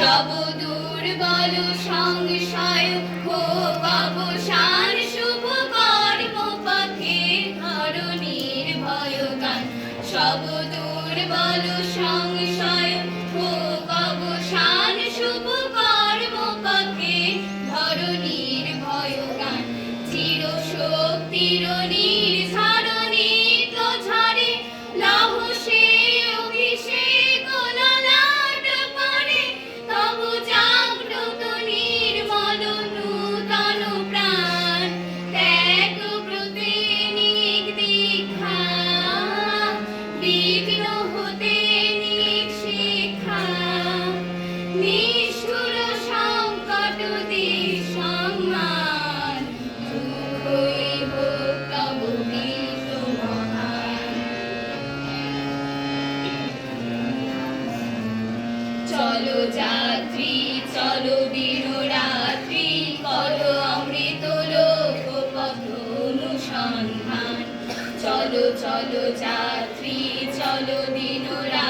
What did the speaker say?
সব দুর্বল সংশয় হোক অবসান, শুভ কর্ম পথে ধরণীর ভয়গান। সব দুর্বল সংশয় হোক অবসান, শুভ কর্ম পথে ধরণীর ভয়গান। চির শক্তির নির্ঝরণী তো ঝরে, লৌহ সে অভিষেক ললাট পড়ে। তবু জাগ্রত নির্মল নূতন প্রাণ, ত্যাগ ব্রতে নিগ্দীক্ষা, বিঘ্ন হতে নিঃশিক্ষা। নিষ্ঠুর সংকট সম্মান, দুঃখই হোক তব বিষ্ণ মহান। চলো যাত্রী চলো দিনরাত্রি, করো অমৃত লোক পথ অনুসন্ধান। চলো চলো যাত্রী চলো দিনরাত্রি,